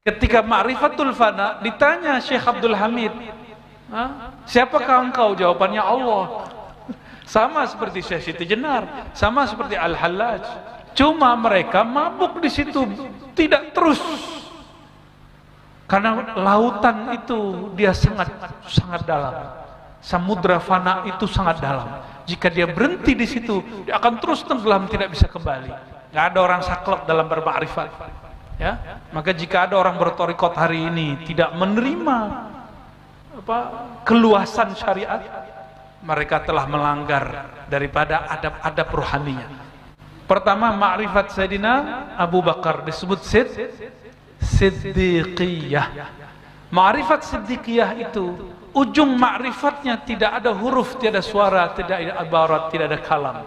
Ketika ma'rifatul fana ditanya Syekh Abdul Hamid, siapakah engkau? Jawabannya Allah. Sama seperti Syekh Siti Jenar, sama seperti Al-Hallaj. Cuma mereka mabuk di situ, tidak terus. Karena lautan itu dia sangat dalam. Samudra fana itu sangat dalam. Jika dia berhenti di situ, dia akan terus tenggelam, tidak bisa kembali. Nggak ada orang saklek dalam bermakrifat. Ya, maka jika ada orang bertorikot hari ini tidak menerima keluasan syariat, mereka telah melanggar daripada adab-adab rohaninya. Pertama, ma'rifat Sayyidina Abu Bakar disebut Siddiqiyah. Ma'rifat Siddiqiyah itu ujung ma'rifatnya tidak ada huruf, tidak ada suara, tidak ada ibarat, tidak ada kalam.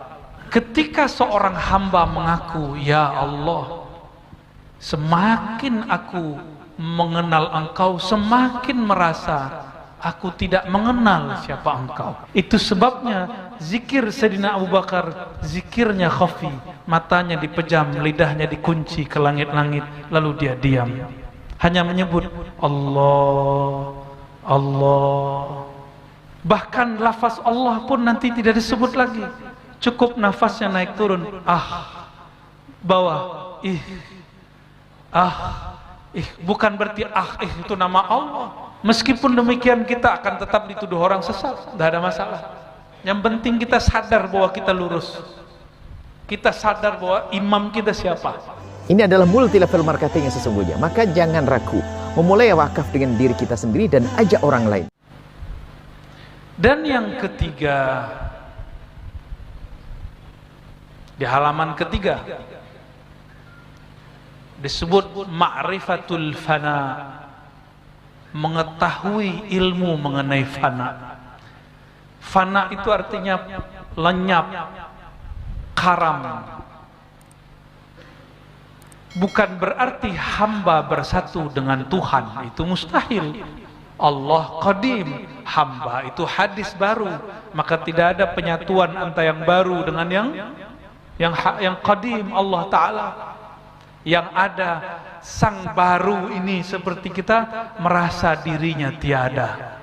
Ketika seorang hamba mengaku, ya Allah, semakin aku mengenal engkau, semakin merasa aku tidak mengenal siapa engkau. Itu sebabnya zikir Sayyidina Abu Bakar, zikirnya khafi, matanya dipejam, lidahnya dikunci ke langit-langit, lalu dia diam, hanya menyebut Allah, Allah. Bahkan lafaz Allah pun nanti tidak disebut lagi, cukup nafasnya naik turun, bawah, bukan berarti itu nama Allah. Meskipun demikian kita akan tetap dituduh orang sesat, tidak ada masalah. Yang penting kita sadar bahwa kita lurus, kita sadar bahwa imam kita siapa. Ini adalah multi level marketing yang sesungguhnya. Maka jangan ragu, memulai wakaf dengan diri kita sendiri dan ajak orang lain. Dan yang ketiga, di halaman ketiga disebut ma'rifatul fana, mengetahui ilmu mengenai fana. Fana itu artinya lenyap, karam. Bukan berarti hamba bersatu dengan Tuhan, itu mustahil. Allah qadim, hamba itu hadis baru, maka tidak ada penyatuan antara yang baru dengan yang qadim, Allah Ta'ala. Yang ada sang baru ini seperti kita merasa dirinya tiada,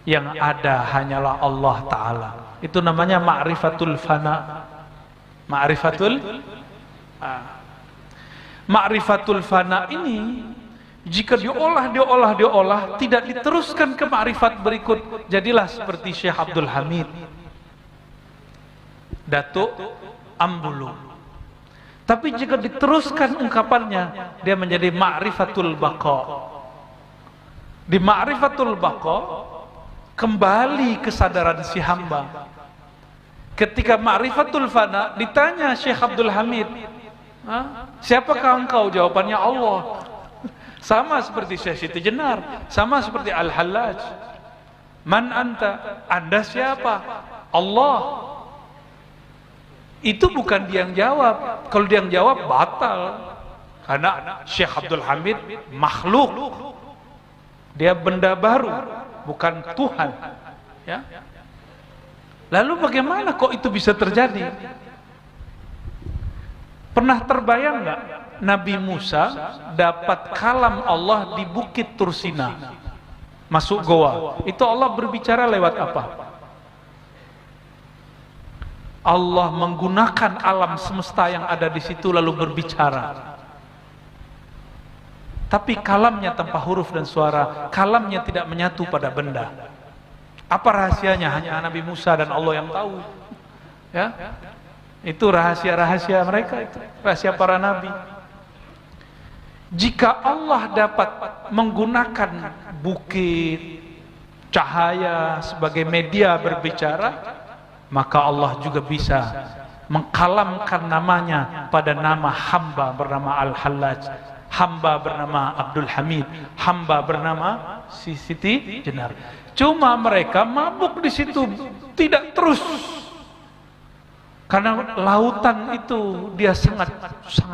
yang ada hanyalah Allah Ta'ala. Itu namanya ma'rifatul fana. Ma'rifatul fana ini jika diolah tidak diteruskan ke ma'rifat berikut, jadilah seperti Syekh Abdul Hamid, Datuk Ambulu. Tapi jika diteruskan ungkapannya, dia menjadi ma'rifatul baqa. Di ma'rifatul baqa kembali kesadaran si hamba. Ketika ma'rifatul fana ditanya Syekh Abdul Hamid, siapakah engkau? Jawabannya Allah. Sama seperti Syekh Siti Jenar, sama seperti Al-Hallaj. Man anta? Anda siapa? Allah. Itu bukan dia yang jawab. Kalau dia yang jawab batal, karena Syekh Abdul Hamid makhluk, dia benda baru, bukan Tuhan, ya. Lalu bagaimana kok itu bisa terjadi? Pernah terbayang nggak Nabi Musa dapat kalam Allah di Bukit Tursina, masuk goa? Itu Allah berbicara lewat apa? Allah menggunakan alam semesta yang ada di situ lalu berbicara. Tapi kalamnya tanpa huruf dan suara, kalamnya tidak menyatu pada benda. Apa rahasianya? Hanya Nabi Musa dan Allah yang tahu. Ya, itu rahasia-rahasia mereka, itu rahasia para nabi. Jika Allah dapat menggunakan bukit, cahaya sebagai media berbicara, maka Allah juga bisa mengkalamkan namanya pada nama hamba bernama Al-Hallaj, hamba bernama Abdul Hamid, hamba bernama Siti Jenar. Cuma mereka mabuk di situ, tidak terus. Karena lautan itu dia sangat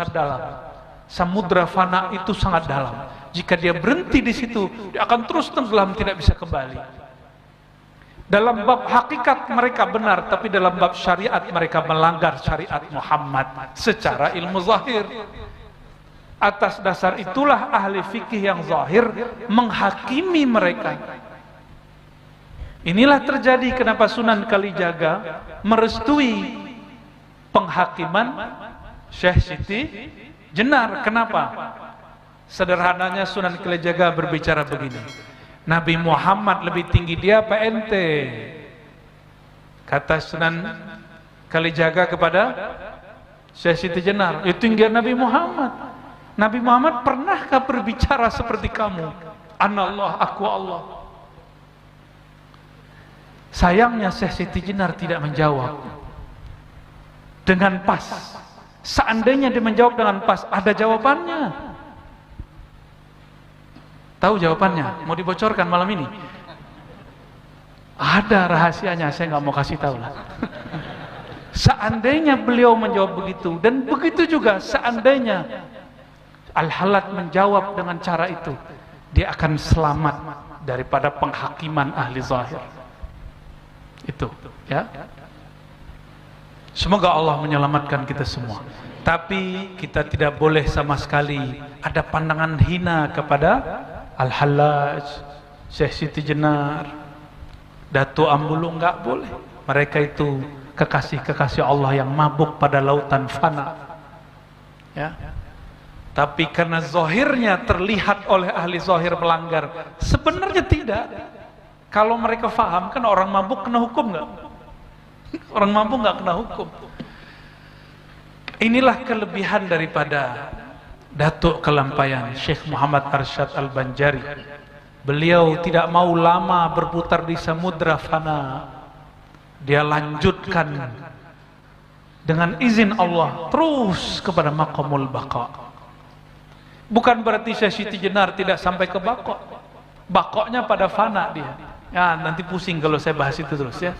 dalam. Samudra fana itu sangat dalam. Jika dia berhenti di situ, dia akan terus tenggelam, tidak bisa kembali. Dalam bab hakikat mereka benar, tapi dalam bab syariat mereka melanggar syariat Muhammad secara ilmu zahir. Atas dasar itulah ahli fikih yang zahir menghakimi mereka. Inilah terjadi kenapa Sunan Kalijaga merestui penghakiman Syekh Siti Jenar. Kenapa? Sederhananya Sunan Kalijaga berbicara begini, Nabi Muhammad lebih tinggi dia apa ente? Kata Sunan Kalijaga kepada Syekh Siti Jenar, itu tinggi Nabi Muhammad. Nabi Muhammad pernahkah berbicara seperti kamu? Anallah, aku Allah. Sayangnya Syekh Siti Jenar tidak menjawab dengan pas. Seandainya dia menjawab dengan pas, ada jawabannya. Tahu jawabannya? Mau dibocorkan malam ini? Ada rahasianya, saya nggak mau kasih tahu lah. Seandainya beliau menjawab begitu, dan begitu juga seandainya Al-Halat menjawab dengan cara itu, dia akan selamat daripada penghakiman ahli zahir. Itu, ya. Semoga Allah menyelamatkan kita semua. Tapi kita tidak boleh sama sekali ada pandangan hina kepada Al-Hallaj, Syekh Siti Jenar, Datuk Ambulu, nggak boleh. Mereka itu kekasih-kekasih Allah yang mabuk pada lautan fana. Ya. Tapi karena zahirnya terlihat oleh ahli zahir melanggar, sebenarnya tidak. Kalau mereka faham, kan orang mabuk kena hukum nggak? Orang mabuk nggak kena hukum. Inilah kelebihan daripada Datuk Kelampayan Syekh Muhammad Arsyad Al-Banjari. Beliau tidak mau lama berputar di samudra fana. Dia lanjutkan dengan izin Allah terus kepada maqamul baqa. Bukan berarti Syekh Siti Jenar tidak sampai ke baqa. Baqanya pada fana dia. Ya, nanti pusing kalau saya bahas itu terus ya.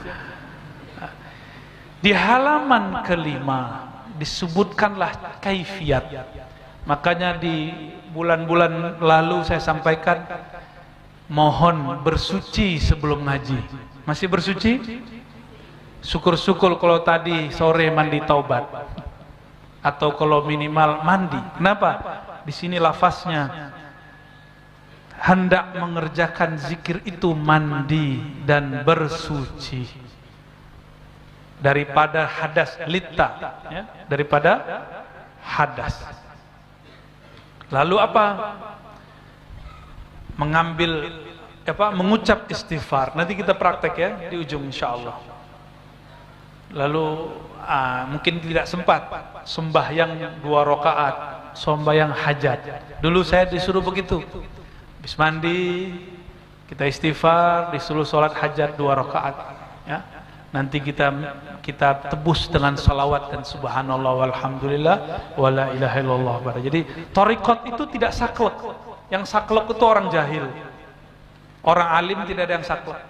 Di halaman kelima disebutkanlah kaifiat. Makanya di bulan-bulan lalu saya sampaikan, mohon bersuci sebelum ngaji. Masih bersuci? Syukur-syukur kalau tadi sore mandi taubat, atau kalau minimal mandi. Kenapa? Di sini lafaznya hendak mengerjakan zikir itu mandi dan bersuci daripada hadas lita, ya, daripada hadas. Lalu apa? Mengucap istighfar. Nanti kita praktek ya di ujung insyaallah. Lalu mungkin tidak sempat sembahyang 2 rakaat, sembahyang hajat. Dulu saya disuruh begitu. Habis mandi kita istighfar, disuruh sholat hajat 2 rakaat. Ya. Nanti kita tebus dengan salawat dan subhanallah walhamdulillah wala ilaha illallah. Jadi thariqat itu tidak saklek. Yang saklek itu orang jahil. Orang alim tidak ada yang saklek.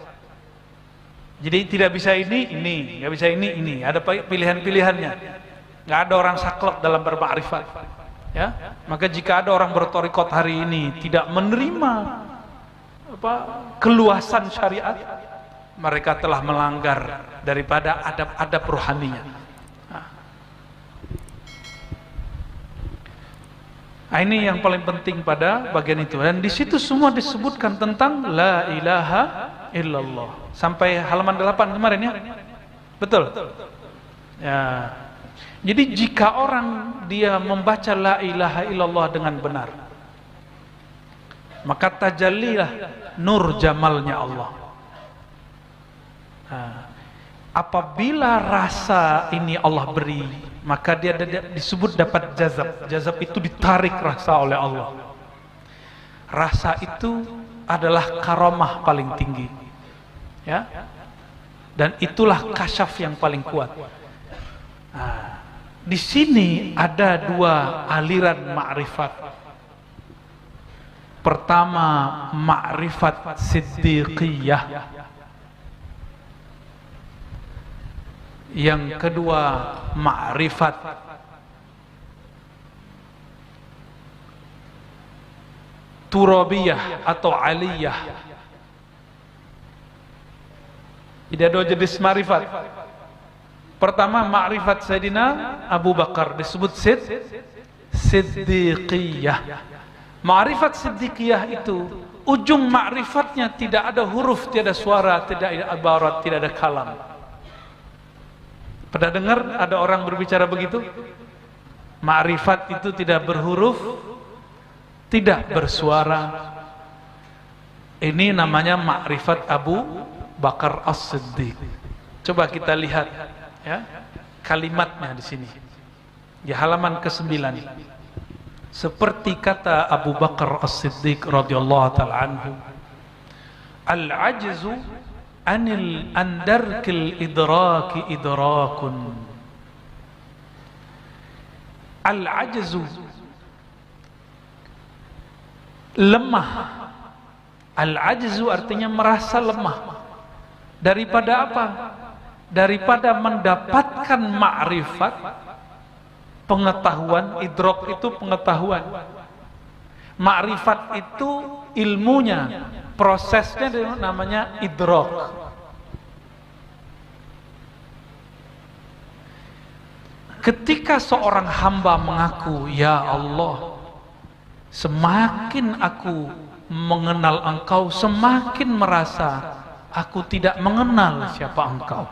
Jadi tidak bisa ini, nggak bisa ini. Ada pilihan-pilihannya. Nggak ada orang saklek dalam bermakrifat. Ya, maka jika ada orang berthariqat hari ini tidak menerima keluasan syariat, mereka telah melanggar daripada adab-adab rohaninya. Nah, ini yang paling penting pada bagian itu. Dan di situ semua disebutkan tentang la ilaha illallah. Sampai halaman 8 kemarin ya. Betul? Ya. Jadi jika orang dia membaca la ilaha illallah dengan benar, maka tajallilah nur jamalnya Allah. Nah, apabila rasa ini Allah beri, maka dia disebut dapat jazab. Jazab itu ditarik rasa oleh Allah. Rasa itu adalah karamah paling tinggi, ya. Dan itulah kasyaf yang paling kuat. Nah, di sini ada 2 aliran ma'rifat. Pertama, ma'rifat siddiqiyah. Yang kedua, ma'rifat turabiyah atau aliyah. Jadi ada 2 jenis ma'rifat. Pertama, ma'rifat Sayyidina Abu Bakar disebut siddiqiyah. Ma'rifat siddiqiyah itu ujung ma'rifatnya tidak ada huruf, tidak ada suara, tidak ada ibarat, tidak ada kalam. Pernah dengar ada orang berbicara begitu? Ma'rifat itu tidak berhuruf, tidak bersuara. Ini namanya ma'rifat Abu Bakar As-Siddiq. Coba kita lihat ya kalimatnya di sini. Di halaman ke-9. Seperti kata Abu Bakar As-Siddiq radhiyallahu taala anhu, al-ajzu anil andarkil idraki idrakun. Al-ajzu, lemah. Al-ajzu artinya merasa lemah. Daripada apa? Daripada mendapatkan ma'rifat, pengetahuan. Idrak itu pengetahuan. Ma'rifat itu ilmunya, prosesnya namanya idrak. Ketika seorang hamba mengaku, ya Allah, semakin aku mengenal Engkau, semakin merasa aku tidak mengenal siapa Engkau.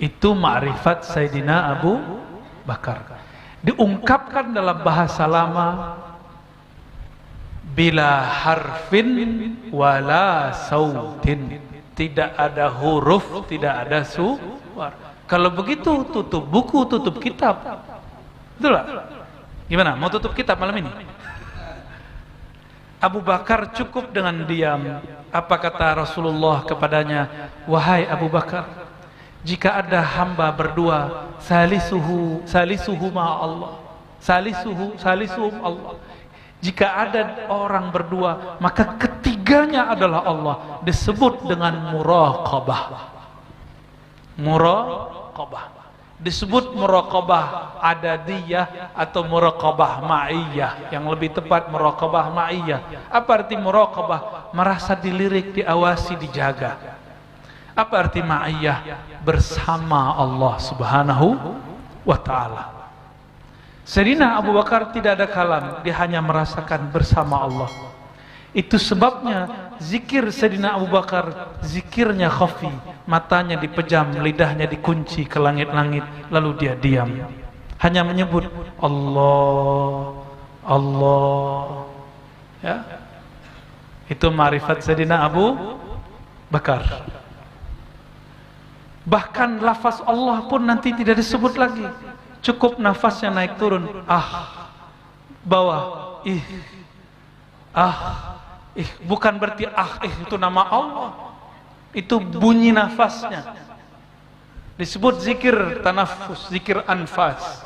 Itu ma'rifat Sayyidina Abu Bakar. Diungkapkan dalam bahasa lama, bila harfin wala sautin. Tidak ada huruf, tidak ada suara. Kalau begitu tutup buku, tutup kitab. Betul lah. Gimana? Mau tutup kitab malam ini? Abu Bakar cukup dengan diam. Apa kata Rasulullah kepadanya? Wahai Abu Bakar, jika ada hamba berdua, salisuhum Allah. Salisuhum Allah. Jika ada orang berdua, maka ketiganya adalah Allah. Disebut dengan muraqabah. Disebut muraqabah adadiyah atau muraqabah ma'iyah. Yang lebih tepat muraqabah ma'iyah. Apa arti muraqabah? Merasa dilirik, diawasi, dijaga. Apa arti ma'iyah? Bersama Allah Subhanahu wa ta'ala. Sayyidina Abu Bakar tidak ada kalam, dia hanya merasakan bersama Allah. Itu sebabnya zikir Sayyidina Abu Bakar, zikirnya khafi, matanya dipejam, lidahnya dikunci ke langit-langit, lalu dia diam. Hanya menyebut Allah, Allah. Ya. Itu ma'rifat Sayyidina Abu Bakar. Bahkan lafaz Allah pun nanti tidak disebut lagi. Cukup nafasnya naik turun. Bawah. Bukan berarti itu nama Allah. Itu bunyi nafasnya. Disebut zikir tanafus, zikir anfas.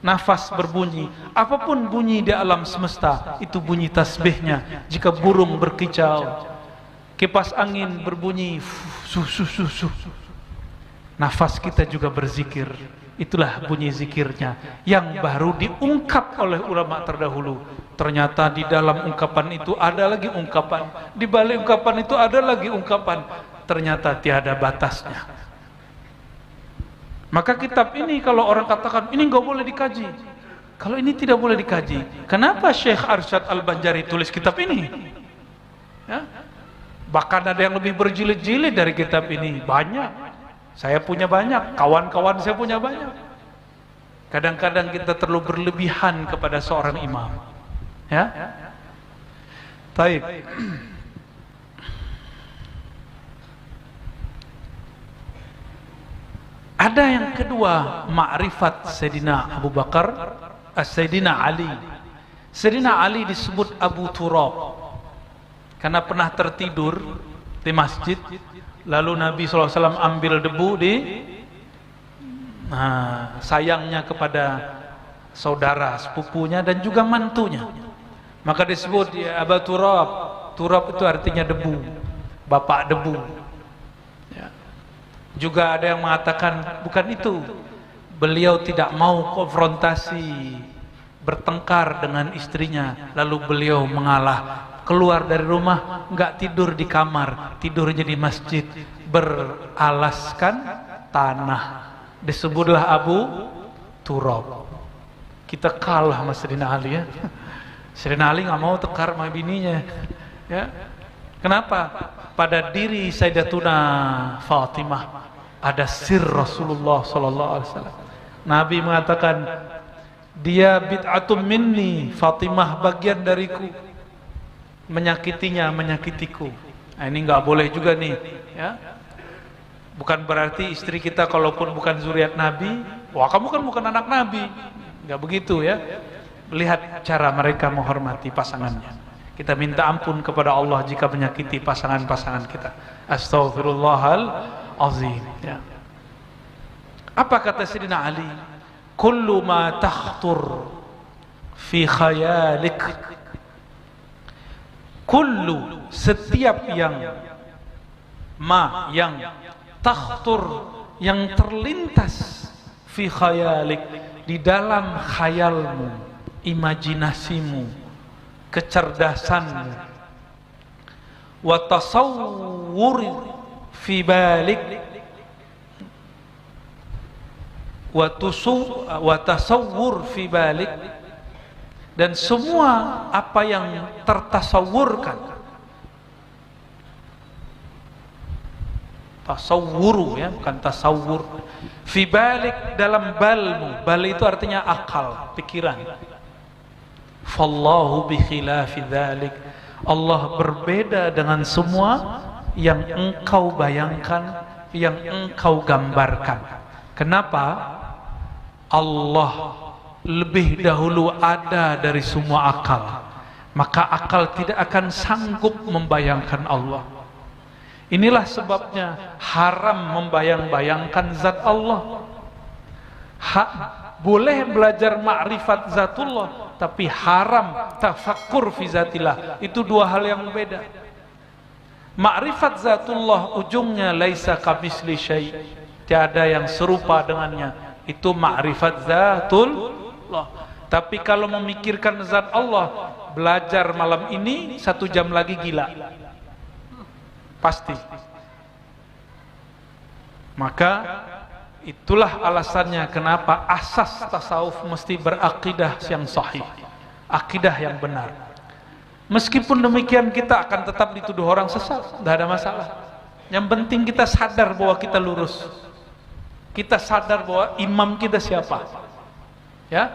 Nafas berbunyi. Apapun bunyi di alam semesta, itu bunyi tasbihnya. Jika burung berkicau, kipas angin berbunyi, nafas kita juga berzikir. Itulah bunyi zikirnya yang baru diungkap oleh ulama terdahulu. Ternyata di dalam ungkapan itu ada lagi ungkapan, di balik ungkapan itu ada lagi ungkapan. Ternyata tiada batasnya. Maka kitab ini kalau orang katakan ini nggak boleh dikaji, kalau ini tidak boleh dikaji, kenapa Syekh Arsyad Al-Banjari tulis kitab ini? Ya? Bahkan ada yang lebih berjilid-jilid dari kitab ini, banyak. Saya punya banyak, kawan-kawan saya punya banyak. Kadang-kadang kita terlalu berlebihan kepada seorang imam. Ya? Taib. Ada yang kedua, ma'rifat Sayyidina Abu Bakar, Sayyidina Ali. Sayyidina Ali disebut Abu Turab karena pernah tertidur di masjid. Lalu Nabi SAW ambil debu sayangnya kepada saudara sepupunya dan juga mantunya. Maka disebut ya, Abu Turab. Turab itu artinya debu, bapak debu. Ya. Juga ada yang mengatakan bukan itu. Beliau tidak mau konfrontasi, bertengkar dengan istrinya. Lalu beliau mengalah. Keluar dari rumah, enggak tidur di kamar, tidurnya di masjid, beralaskan tanah. Disebutlah Abu turab. Kita kalah sama Sayyidina Ali ya. Sayyidina Ali nggak mau tekar sama bininya. Ya. Kenapa? Pada diri Sayyidatuna Fatimah ada sir Rasulullah sallallahu alaihi wasallam. Nabi mengatakan, dia bid'atum minni, Fatimah bagian dariku. Menyakitinya, menyakitiku. Nah, ini nggak boleh juga nih, ya. Bukan berarti istri kita kalaupun bukan zuriat Nabi, wah kamu kan bukan anak Nabi. Nggak begitu ya. Lihat cara mereka menghormati pasangannya. Kita minta ampun kepada Allah jika menyakiti pasangan-pasangan kita. Astaghfirullahalazim. Ya. Apa kata Sayyidina Ali? Kullu ma takhtur fi khayalik. Kullu, setiap yang takhtur, yang terlintas fi khayalik, di dalam khayalmu, imajinasimu, kecerdasanmu, wa tasawwur fi balik, wa tasawwur fi balik, dan semua apa yang tertasawurkan, tasawwuru ya, bukan tasawwur, fi balik, dalam balmu. Bal itu artinya akal, pikiran. Fallahu bi khilafi dzalik, Allah berbeda dengan semua yang engkau bayangkan, yang engkau gambarkan. Kenapa? Allah lebih dahulu ada dari semua akal, maka akal tidak akan sanggup membayangkan Allah. Inilah sebabnya haram membayang-bayangkan zat Allah. Boleh belajar ma'rifat zatullah, tapi haram tafakkur fi zatillah. Itu dua hal yang berbeda. Ma'rifat zatullah ujungnya laisa kamitsli syai', tiada yang serupa dengannya. Itu ma'rifat zatullah. Tapi kalau memikirkan zat Allah, belajar malam ini 1 jam lagi gila. Pasti. Maka itulah alasannya kenapa asas tasawuf mesti berakidah yang sahih, akidah yang benar. Meskipun demikian kita akan tetap dituduh orang sesat, tidak ada masalah. Yang penting kita sadar bahwa kita lurus. Kita sadar bahwa imam kita siapa. Ya.